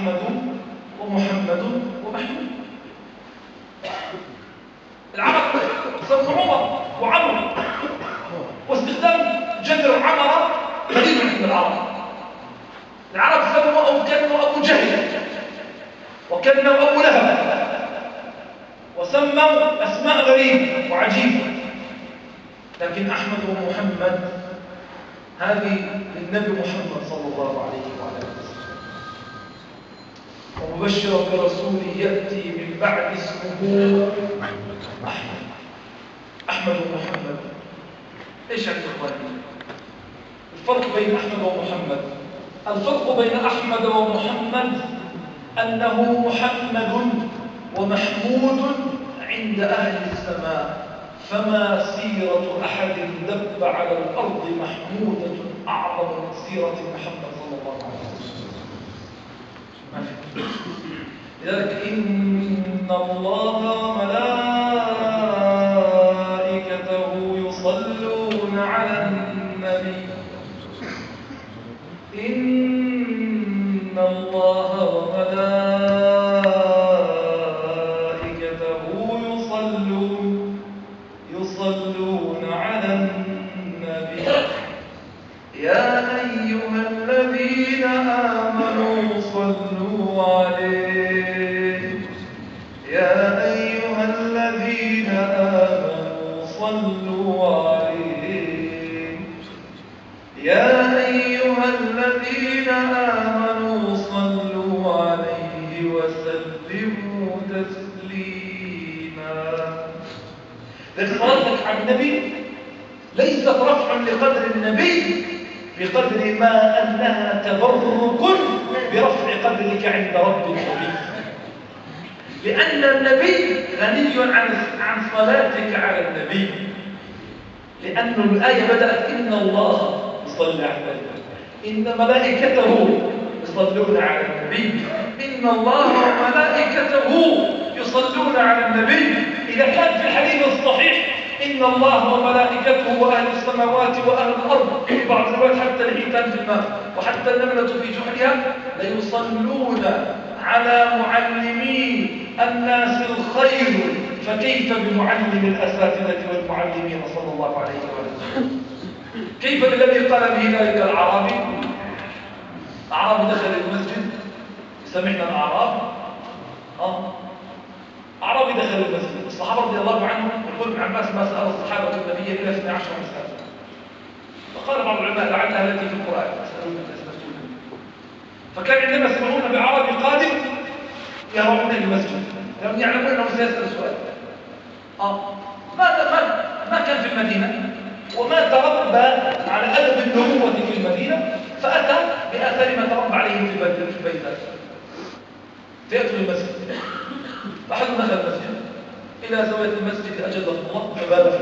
أحمد ومحمد ومحمود. العرب سموا عمر وعمرو، واستخدام جذر عمر قليل عند العرب. العرب سموا أو كنوا أبو جهل وكنوا أبو لهب، وسموا أسماء غريبة وعجيبة. لكن أحمد ومحمد هذه للنبي محمد صلى الله عليه وعلى وسلم. ومبشرا برسول يأتي من بعد اسمه أحمد. أحمد ومحمد إيش يعني إخواني؟ الفرق بين أحمد ومحمد، الفرق بين أحمد ومحمد أنه محمد ومحمود عند أهل السماء، فما سيرة أحد دب على الأرض محمودة أعظم من سيرة محمد صلى الله عليه وسلم. لذلك إن الله وملائكته يصلون على النبي، إن الله وملائكته يصلون على النبي يا أيها الذين آمنوا صلوا عليه، يا أيها الذين آمنوا صلوا عليه، يا أيها الذين آمنوا صلوا عليه وسلموا تسليما. صلاتك على النبي ليست رفعا لقدر النبي بقدر ما أنها تبرك برفع قدرك عند رب النبي، لأن النبي غني عن صلاتك على النبي، لأن الآية بدأت إن الله يصلي على النبي، إن ملائكته يصلون على النبي، إن الله وملائكته يصلون على النبي. إذا كان في الحديث الصحيح إن الله وملائكته وأهل السماوات وأهل الأرض، في بعض الروايات حتى الحيتان في الماء وحتى النملة في جحرها ليصلون على معلمي الناس الخير، فكيف بمعلم الأساتذة والمعلمين صلى الله عليه وسلم؟ كيف بالذي قال به ذلك الأعرابي؟ أعرابي دخل المسجد، سمعنا الأعراب أعرابي دخل المسجد. الصحابة رضي الله عنهم يقول ابن عباس ما سأل الصحابة النبي إلا 12 مسألة، فقال بعض العلماء لعلها التي في القرآن يسألون تستفتون. فكان عندما يسمعون بعربي قادم يروحون إلى المسجد لأنهم يعلمون أنه سيسأل سؤال. ما كان في المدينة وما تربى على أدب النبوة في المدينة، فأتى بآثار ما تربى عليه في البيت. فيأتوا للمسجد، أحد دخل المسجد إلى زاوية المسجد أجده الله فبال